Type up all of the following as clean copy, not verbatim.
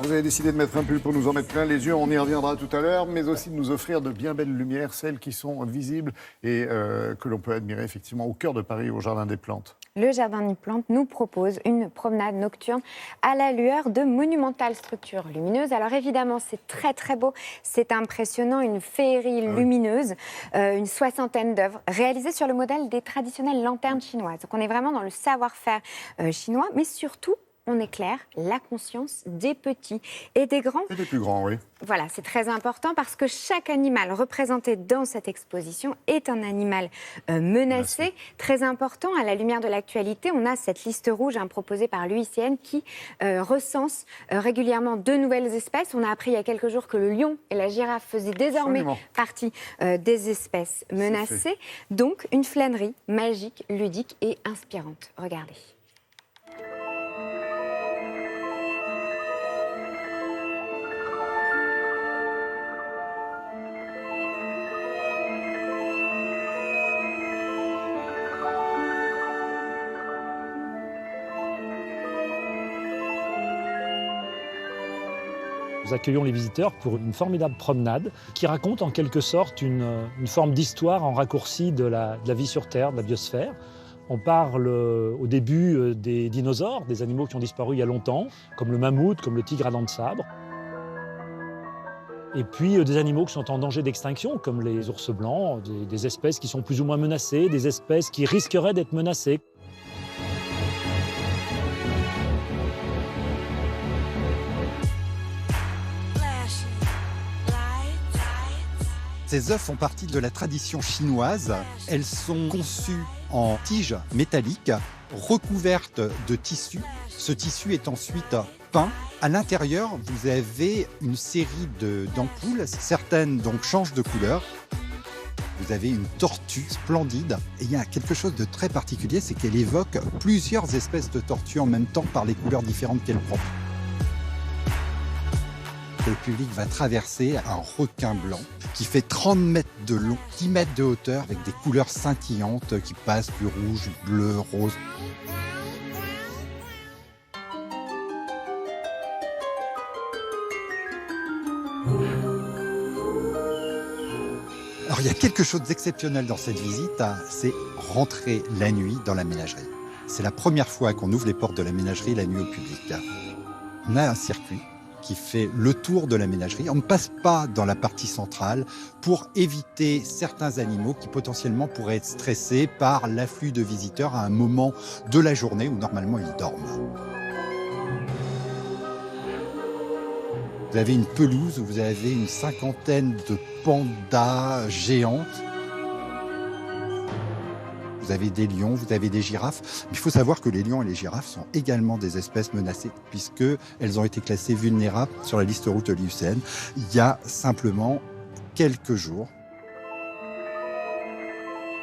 vous avez décidé de mettre un pull pour nous en mettre plein les yeux, on y reviendra tout à l'heure, mais aussi de nous offrir de bien belles lumières, celles qui sont visibles et que l'on peut admirer effectivement au cœur de Paris, au Jardin des Plantes. Le Jardin des Plantes nous propose une promenade nocturne à la lueur de monumentales structures lumineuses. Alors évidemment, c'est très très beau, c'est impressionnant, une féerie lumineuse, une soixantaine d'œuvres réalisées sur le modèle des traditionnelles lanternes chinoises. Donc on est vraiment dans le savoir-faire chinois, mais surtout, on éclaire la conscience des petits et des grands. Et des plus grands, oui. Voilà, c'est très important parce que chaque animal représenté dans cette exposition est un animal menacé. Merci. Très important, à la lumière de l'actualité, on a cette liste rouge proposée par l'UICN qui recense régulièrement de nouvelles espèces. On a appris il y a quelques jours que le lion et la girafe faisaient désormais partie des espèces menacées. Donc, une flânerie magique, ludique et inspirante. Regardez. Nous accueillons les visiteurs pour une formidable promenade qui raconte en quelque sorte une forme d'histoire en raccourci de la vie sur Terre, de la biosphère. On parle au début des dinosaures, des animaux qui ont disparu il y a longtemps, comme le mammouth, comme le tigre à dents de sabre. Et puis des animaux qui sont en danger d'extinction, comme les ours blancs, des espèces qui sont plus ou moins menacées, des espèces qui risqueraient d'être menacées. Ces œufs font partie de la tradition chinoise. Elles sont conçues en tiges métalliques, recouvertes de tissu. Ce tissu est ensuite peint. À l'intérieur, vous avez une série d'ampoules. Certaines donc changent de couleur. Vous avez une tortue splendide. Et il y a quelque chose de très particulier, c'est qu'elle évoque plusieurs espèces de tortues en même temps par les couleurs différentes qu'elle prend. Le public va traverser un requin blanc qui fait 30 mètres de long, 10 mètres de hauteur, avec des couleurs scintillantes qui passent du rouge, du bleu, rose. Alors il y a quelque chose d'exceptionnel dans cette visite, c'est rentrer la nuit dans la ménagerie. C'est la première fois qu'on ouvre les portes de la ménagerie la nuit au public. On a un circuit qui fait le tour de la ménagerie. On ne passe pas dans la partie centrale pour éviter certains animaux qui potentiellement pourraient être stressés par l'afflux de visiteurs à un moment de la journée où normalement ils dorment. Vous avez une pelouse où vous avez une cinquantaine de pandas géants. Vous avez des lions, vous avez des girafes. Il faut savoir que les lions et les girafes sont également des espèces menacées puisqu'elles ont été classées vulnérables sur la liste rouge de l'IUCN il y a simplement quelques jours.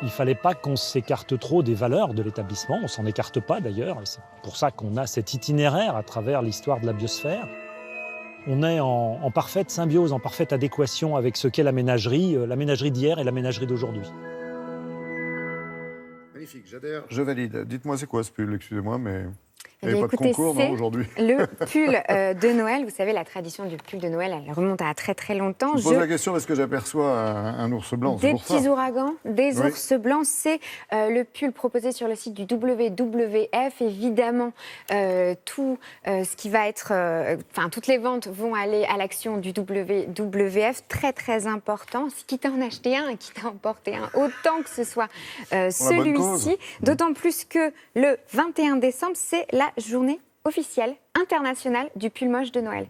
Il ne fallait pas qu'on s'écarte trop des valeurs de l'établissement. On ne s'en écarte pas d'ailleurs. C'est pour ça qu'on a cet itinéraire à travers l'histoire de la biosphère. On est en parfaite symbiose, en parfaite adéquation avec ce qu'est la ménagerie d'hier et la ménagerie d'aujourd'hui. Magnifique, j'adhère, je valide. Dites-moi, c'est quoi ce pull? Excusez-moi, mais il n'y Eh avait bien, pas de écoutez, concours, non, aujourd'hui? Le pull de Noël. Vous savez, la tradition du pull de Noël, elle remonte à très très longtemps. Je pose la question parce que j'aperçois un ours blanc. Des petits ouragans, des ours blancs, c'est le pull proposé sur le site du WWF. Évidemment, tout ce qui va être, toutes les ventes vont aller à l'action du WWF. Très très important. Quitte à en acheter un, quitte à en porter un, autant que ce soit celui-ci. D'autant plus que le 21 décembre, c'est la journée officielle internationale du pull moche de Noël.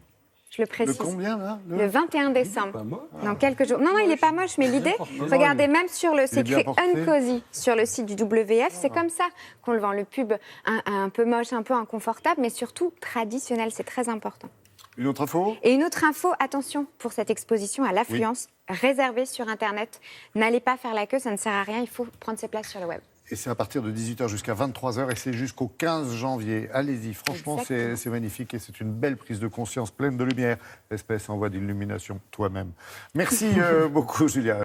Je le précise. Le combien, là? Le 21 décembre. Dans quelques jours. Non, il n'est pas moche, mais l'idée, regardez, même sur le... C'est écrit Uncozy sur le site du WWF. C'est comme ça qu'on le vend. Le pub un peu moche, un peu inconfortable, mais surtout traditionnel. C'est très important. Une autre info? Et une autre info, attention, pour cette exposition à l'affluence, réservée sur Internet. N'allez pas faire la queue, ça ne sert à rien. Il faut prendre ses places sur le web. Et c'est à partir de 18h jusqu'à 23h et c'est jusqu'au 15 janvier. Allez-y, franchement, c'est magnifique et c'est une belle prise de conscience pleine de lumière. L'espèce en voie d'illumination, toi-même. Merci beaucoup, Julia.